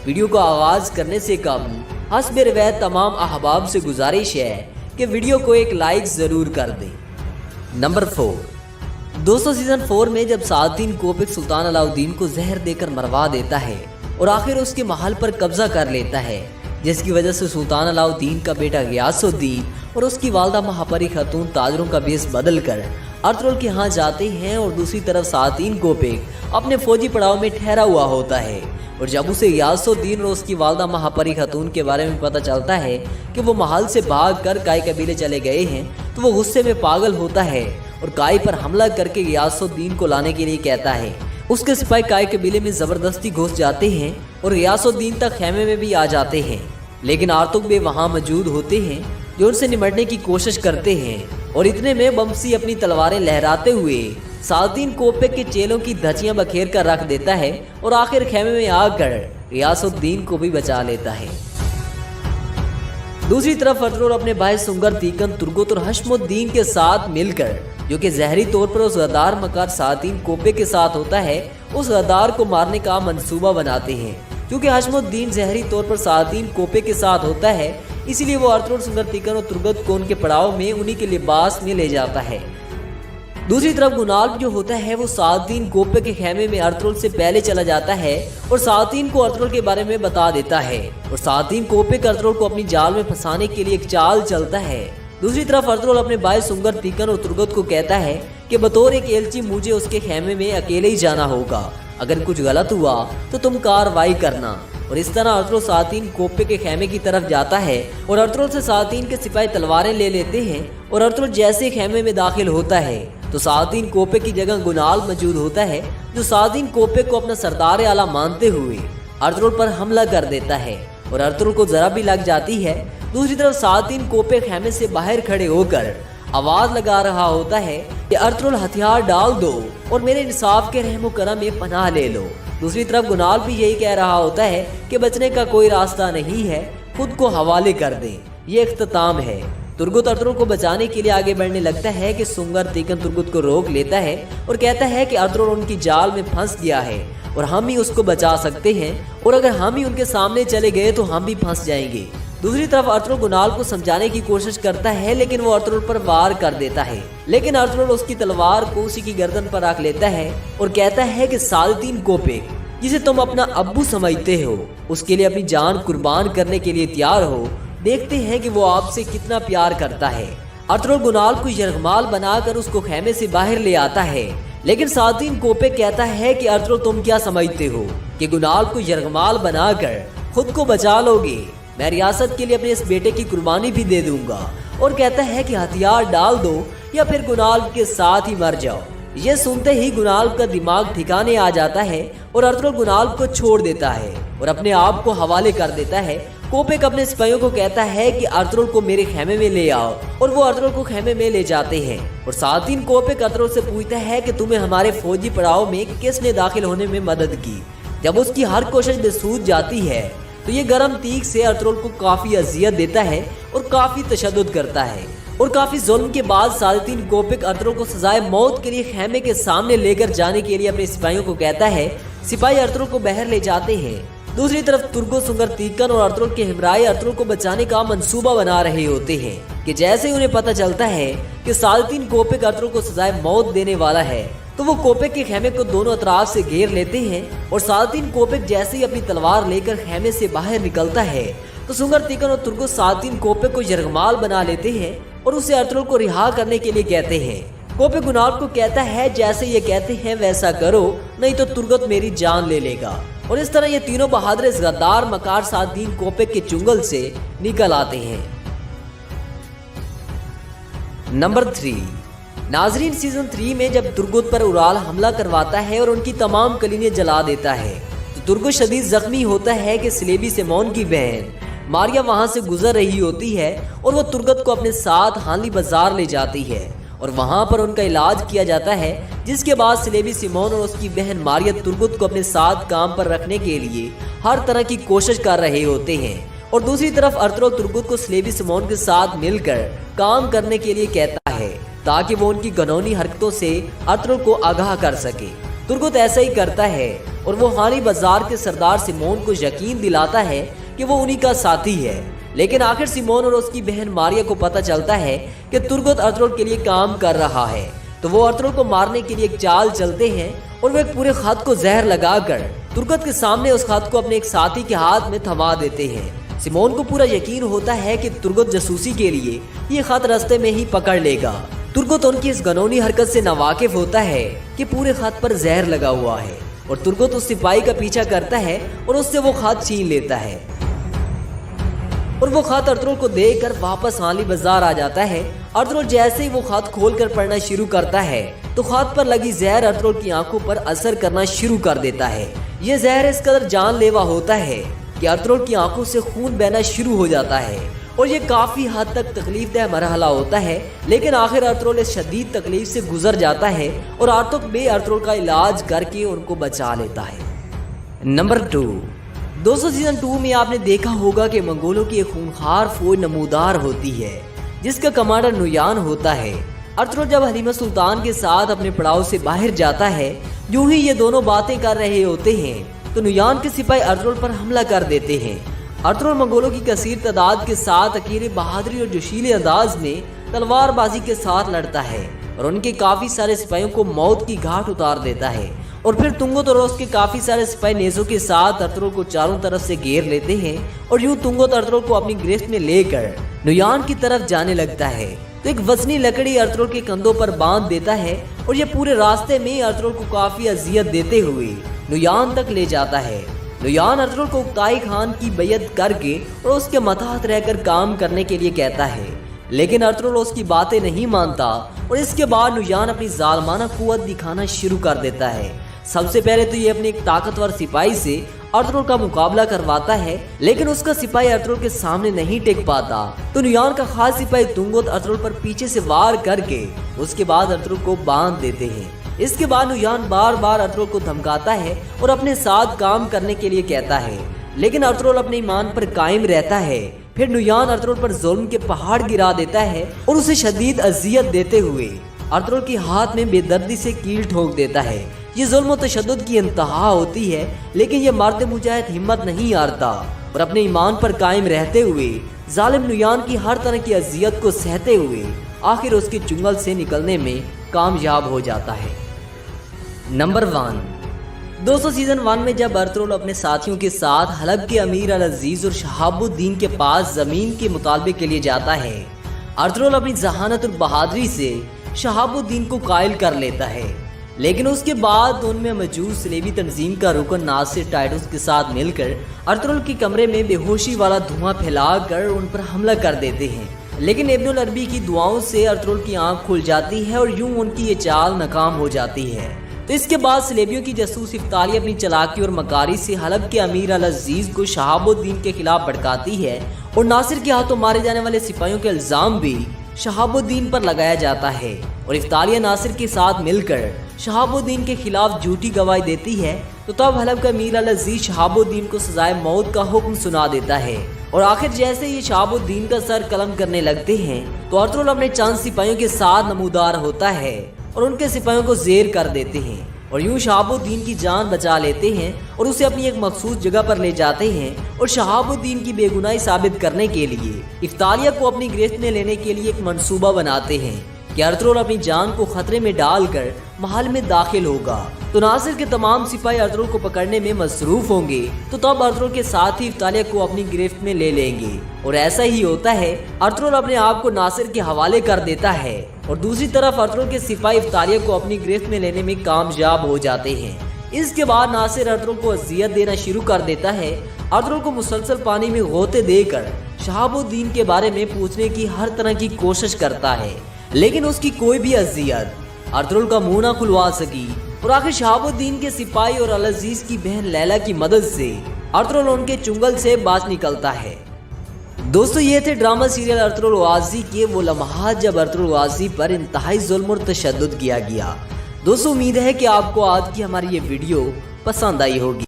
Video को आगाज करने से कम हस्ब रवायत तमाम अहबाब से गुजारिश है कि वीडियो को एक लाइक ज़रूर कर दें। नंबर 4। दोस्तों, सीज़न 4 में जब सालादीन कोपिक सुल्तान अलाउद्दीन को जहर देकर मरवा देता है और आखिर उसके महल पर कब्जा कर लेता है, जिसकी वजह से सुल्तान अलाउद्दीन का बेटा गियासुद्दीन और उसकी वालदा महापरी खातून ताजरों का भेष बदल कर अर्तुगरुल के यहाँ जाते हैं और दूसरी तरफ सालादीन कोपिक अपने फौजी पड़ाव में ठहरा हुआ होता है। और जब उसे गियासुद्दीन और उसकी वालदा महापरी खातून के बारे में पता चलता है कि वो महल से भाग कर काई कबीले चले गए हैं, तो वो गुस्से में पागल होता है और काई पर हमला करके गियासुद्दीन को लाने के लिए कहता है। उसके सिपाही काई कबीले में जबरदस्ती घुस जाते हैं और गियासुद्दीन तक खेमे में भी आ जाते हैं, लेकिन आर्तुग भी वहाँ मौजूद होते हैं जो उनसे निपटने की कोशिश करते हैं। और इतने में बमसी अपनी तलवारें लहराते हुए सालादीन कोपिक के चेलों की धचियां बखेर कर रख देता है और आखिर खेमे में आकर गियासुद्दीन को भी बचा लेता है। दूसरी तरफ अर्तुगरुल अपने भाई सुंगर तीकन तुर्गुत और हशमुद्दीन के साथ मिलकर, जो कि जहरी तौर पर उस गद्दार मकार सालादीन कोपिक के साथ होता है, उस गद्दार को मारने का मंसूबा बनाते हैं। क्योंकि हशमुद्दीन जहरी तौर पर सालादीन कोपिक के साथ होता है, इसीलिए वो अर्तुगरुल, सुंगर तीकन और तुर्गुत को उनके पड़ाव में उन्हीं के लिबास में ले जाता है। दूसरी तरफ गुनाल्फ जो होता है वो सालादीन कोपिक के खेमे में अर्तुगरुल से पहले चला जाता है और सालादीन को अर्तुगरुल के बारे में बता देता है। और सालादीन कोपिक अर्तुगरुल को अपनी जाल में फंसाने के लिए एक चाल चलता है। दूसरी तरफ अर्तुगरुल अपने भाई सुंगर तीकन और तुर्गुत को कहता है कि बतौर एक एलची मुझे उसके खेमे में अकेले ही जाना होगा, अगर कुछ गलत हुआ तो तुम कार्रवाई करना। और इस तरह अर्तुगरुल सालादीन कोपिक के खेमे की तरफ जाता है और अर्तुगरुल से सालादीन के सिपाही तलवारें ले लेते हैं। और अर्तुगरुल जैसे खेमे में दाखिल होता है तो सालादीन कोपिक की जगह गुनाल्फ मौजूद होता है, जो सालादीन कोपिक को अपना सरदार आला मानते हुए अर्तुगरुल पर हमला कर देता है और अर्तुगरुल को जरा भी लग जाती है। दूसरी तरफ सालादीन कोपिक खेमे से बाहर खड़े होकर आवाज लगा रहा होता है कि अर्तुगरुल हथियार डाल दो और मेरे इंसाफ के रहमो करम में पनाह ले लो। दूसरी तरफ गुनाल्फ भी यही कह रहा होता है कि बचने का कोई रास्ता नहीं है, खुद को हवाले कर दें। ये इख्तिताम है। तुर्गुत अर्तुगरुल को बचाने के लिए आगे बढ़ने लगता है कि सुंगर तीकन तुर्गुत को रोक लेता है और कहता है कि अर्तुगरुल उनकी जाल में फंस गया है और हम ही उसको बचा सकते हैं, और अगर हम ही उनके सामने चले गए तो हम भी फंस जाएंगे। दूसरी तरफ अर्तुगरुल गुनाल्फ को समझाने की कोशिश करता है, लेकिन वो अर्तुगरुल पर वार कर देता है। लेकिन अर्तुगरुल उसकी तलवार को उसी की गर्दन पर रख लेता है और कहता है कि सालादीन कोपिक, जिसे तुम अपना अब्बू समझते हो, उसके लिए अपनी जान कुर्बान करने के लिए तैयार हो। देखते हैं कि वो आपसे कितना प्यार करता है। अर्तुगरुल गुनाल्फ को यरगमाल बनाकर उसको खेमे से बाहर ले आता है, लेकिन सालादीन कोपिक कहता है कि अर्तुगरुल, तुम क्या समझते हो कि गुनाल्फ को यरगमाल बनाकर खुद को बचा लोगे? मैं रियासत के लिए अपने इस बेटे की कुर्बानी भी दे दूंगा। और कहता है कि हथियार डाल दो या फिर गुनाल्फ के साथ ही मर जाओ। ये सुनते ही गुनाल्फ का दिमाग ठिकाने आ जाता है और अर्तुगरुल गुनाल्फ को छोड़ देता है और अपने आप को हवाले कर देता है। कोपिक अपने सिपाहियों को कहता है कि अर्तुगरुल को मेरे खेमे में ले आओ, और वो अर्तुगरुल को खेमे में ले जाते हैं। और सालादीन कोपिक अर्तुगरुल से पूछता है कि तुम्हें हमारे फौजी पड़ाव में किसने दाखिल होने में मदद की। जब उसकी हर कोशिश बेसूद जाती है तो ये गरम तीक से अर्तुगरुल को काफी अजियत देता है और काफी तशद्दुद करता है। और काफी जुल्म के बाद सालादीन कोपिक अर्तुगरुल को सजाए मौत के लिए खेमे के सामने लेकर जाने के लिए अपने सिपाहियों को कहता है। सिपाही अर्तुगरुल को बाहर ले जाते हैं। दूसरी तरफ तुर्गुत, सुंगर तीकन और अर्तुगरुल के हमराही अर्तुगरुल को बचाने का मंसूबा बना रहे होते हैं कि जैसे ही उन्हें पता चलता है कि सालादीन कोपिक अर्तुगरुल को सजाए मौत देने वाला है, तो वो कोपिक के खेमे को दोनों अतराफ से घेर लेते हैं। और सालादीन कोपिक जैसे ही अपनी तलवार लेकर खेमे से बाहर निकलता है तो सुंगर तीकन और तुर्गुत सालादीन कोपिक को यरगमाल बना लेते हैं और उसे अर्तुगरुल को रिहा करने के लिए कहते हैं। कोपिक गुनाल्फ को कहता है, जैसे ये कहते हैं वैसा करो, नहीं तो तुर्गुत मेरी जान ले लेगा। और इस तरह ये तीनों बहादुर इस गद्दार मकार सालादीन कोपिक के चुंगल से निकल आते हैं। नंबर 3। नाजरीन, सीजन 3 में जब तुर्गुत पर उराल हमला करवाता है और उनकी तमाम कलीनें जला देता है, तो तुर्गुत शदीद जख्मी होता है कि स्लेबी सिमोन की बहन मारिया वहां से गुजर रही होती है और वो तुर्गुत को अपने साथ हानली बाजार ले जाती है और वहां पर उनका इलाज किया जाता है। जिसके बाद स्लेबी सिमोन और उसकी बहन मारिया तुर्गुत को अपने साथ काम पर रखने के लिए हर तरह की कोशिश कर रहे होते हैं। और दूसरी तरफ अर्तुगरुल तुर्गुत को स्लेबी सिमोन के साथ मिलकर काम करने के लिए कहता है ताकि वो उनकी घिनौनी हरकतों से अर्तुगरुल को आगाह कर सके। तुर्गुत ऐसा ही करता है और वो हानी बाजार के सरदार सिमोन को यकीन दिलाता है कि वो उन्हीं का साथी है। लेकिन आखिर सिमोन और उसकी बहन मारिया को पता चलता है कि तुर्गोत अर्थरोल के लिए काम कर रहा है, तो वो अर्थरोल को मारने के लिए एक चाल चलते हैं और वो एक पूरे खत को जहर लगाकर तुर्गोत के सामने उस खत को अपने एक साथी के हाथ में थमा देते हैं। सिमोन को पूरा यकीन होता है कि तुर्गोत जासूसी के लिए ये खत रास्ते में ही पकड़ लेगा। तुर्गोत उनकी इस घिनौनी हरकत से नावाकिफ होता है कि पूरे खत पर जहर लगा हुआ है और तुर्गोत उस सिपाही का पीछा करता है और उससे वो खत छीन लेता है और वो खत अर्थरोल को देकर वापस हाली बाजार आ जाता है। अर्थरोल जैसे ही वो खत खोलकर पढ़ना शुरू करता है तो खत पर लगी जहर अर्थरोल की आंखों पर असर करना शुरू कर देता है। ये जहर इस कदर जानलेवा होता है कि अर्थरोल की आंखों से खून बहना शुरू हो जाता है और ये काफी हद तक तकलीफदेह मरहला होता है। लेकिन आखिर अर्थरोल इस शदीद तकलीफ से गुजर जाता है और आर्तुक बे अर्थरोल का इलाज करके उनको बचा लेता है। नंबर 2, दोस्तों सीजन 2 में आपने देखा होगा कि मंगोलों की एक खूंखार फौज नमूदार होती है जिसका कमांडर नुयान होता है। अर्थरोल जब हलीमा सुल्तान के साथ अपने पड़ाव से बाहर जाता है, यूं ही ये दोनों बातें कर रहे होते हैं तो नुयान के सिपाही अर्थरोल पर हमला कर देते हैं। अर्थरोल मंगोलों की कसीर तादाद के साथ अकेले बहादुरी और जोशीले अंदाज में तलवारबाजी के साथ लड़ता है और उनके काफी सारे सिपाहियों को मौत की घाट उतार देता है। और फिर तुंगोत और उसके काफी सारे सिपाही नेज़ों के साथ अर्थरोल को चारों तरफ से घेर लेते हैं और यूं तुंगोत अर्थरोल को अपनी गिरफ्त में लेकर नुयान की तरफ जाने लगता है तो एक वजनी लकड़ी अर्थरोल के कंधों पर बांध देता है और ये पूरे रास्ते में अर्थरोल को काफी अजियत देते हुए नुयान तक ले जाता है। नुयान अर्थरोल को उक्ताई खान की बैयत करके और उसके मतहत रहकर काम करने के लिए कहता है, लेकिन अर्थरोल उसकी बातें नहीं मानता और इसके बाद नुयान अपनी जालमाना कुव्वत दिखाना शुरू कर देता है। सबसे पहले तो ये अपने एक ताकतवर सिपाही से अर्थरोल का मुकाबला करवाता है, लेकिन उसका सिपाही अर्थरोल के सामने नहीं टिक पाता तो नुयान का खास सिपाही तुंगोत अर्थरोल पर पीछे से वार करके उसके बाद अर्थरोल को बांध देते हैं। इसके बाद नुयान बार बार अर्थरोल को धमकाता है और अपने साथ काम करने के लिए कहता है, लेकिन अर्थरोल अपने ईमान पर कायम रहता है। फिर नुयान अर्थरोल पर जुल्म के पहाड़ गिरा देता है और उसे शदीद अजियत देते हुए अर्थरोल के हाथ में बेदर्दी से कील ठोक देता है। ये जुल्म और तशद्दुद की इंतहा होती है, लेकिन ये मर्द मुजाहिद हिम्मत नहीं हारता और अपने ईमान पर कायम रहते हुए जालिम नुयान की हर तरह की अजियत को सहते हुए आखिर उसके चुंगल से निकलने में कामयाब हो जाता है। नंबर 1, दोस्तों सीजन 1 में जब अर्थरोल अपने साथियों के साथ हलब के अमीर अल अजीज और शहाबुद्दीन के पास जमीन के मुतालबे के लिए जाता है, अर्थरोल अपनी जहानत और बहादुरी से शहाबुद्दीन को कायल कर लेता है। लेकिन उसके बाद उनमें मौजूद सलेबी तंजीम का रुकन नासिर टाइटस के साथ मिलकर अर्थरोल के कमरे में बेहोशी वाला धुआं फैलाकर उन पर हमला कर देते हैं। लेकिन इब्नुल अरबी की दुआओं से अर्थरोल की आंख खुल जाती है और यूं उनकी ये चाल नाकाम हो जाती है। तो इसके बाद सलेबियों की जासूस इफ्तारी अपनी चालाकी और मकारी से हलब के अमीर अल अजीज को शहाबुद्दीन के खिलाफ भड़काती है और नासिर के हाथों मारे जाने वाले सिपाहियों के इल्जाम भी शहाबुद्दीन पर लगाया जाता है और इफ्तारिया नासिर के साथ मिलकर शहाबुद्दीन के खिलाफ झूठी गवाही देती है। तो तब हलब का अमीर अल अजीज शहाबुद्दीन को सजाए मौत का हुक्म सुना देता है और आखिर जैसे ये शहाबुद्दीन का सर कलम करने लगते हैं तो अर्थरोल अपने चंद सिपाहियों के साथ नमूदार होता है और उनके सिपाहियों को जेर कर देते हैं और यूं शहाबुद्दीन की जान बचा लेते हैं और उसे अपनी एक मखसूस जगह पर ले जाते हैं और शहाबुद्दीन की बेगुनाही साबित करने के लिए इफ्तारिया को अपनी गिरफ्त में लेने के लिए एक मंसूबा बनाते हैं कि अर्थरोल अपनी जान को खतरे में डालकर महल में दाखिल होगा। तो नासिर के तमाम सिपाही अर्थरोल को पकड़ने में मसरूफ होंगे तो तब अर्थरोल के साथ ही इफ्तारिया को अपनी गिरफ्त में ले लेंगे और ऐसा ही होता है। अर्थरोल अपने आप को नासिर के हवाले कर देता है और दूसरी तरफ अर्थरोल के सिपाही इफ्तारिया को अपनी गिरफ्त में लेने में कामयाब हो जाते हैं। इसके बाद नासिर अर्थरोल को अजियत देना शुरू कर देता है। अर्थरोल को मुसलसल पानी में गोते देकर शहाबुद्दीन के बारे में पूछने की हर तरह की कोशिश करता है, लेकिन उसकी कोई भी अजियत अर्थरोल का मुंह ना खुलवा सकी और आखिर शहाबुद्दीन के सिपाही और अल अजीज की बहन लैला की मदद से अर्थरोल उनके चुंगल से बाज निकलता है। दोस्तों ये थे ड्रामा सीरियल अर्थरोल गाजी के वो लम्हात जब अर्थरोल गाजी पर इंतहाई जुल्म और तशद्दुद किया गया। दोस्तों उम्मीद है कि आपको आज की हमारी ये वीडियो पसंद आई होगी।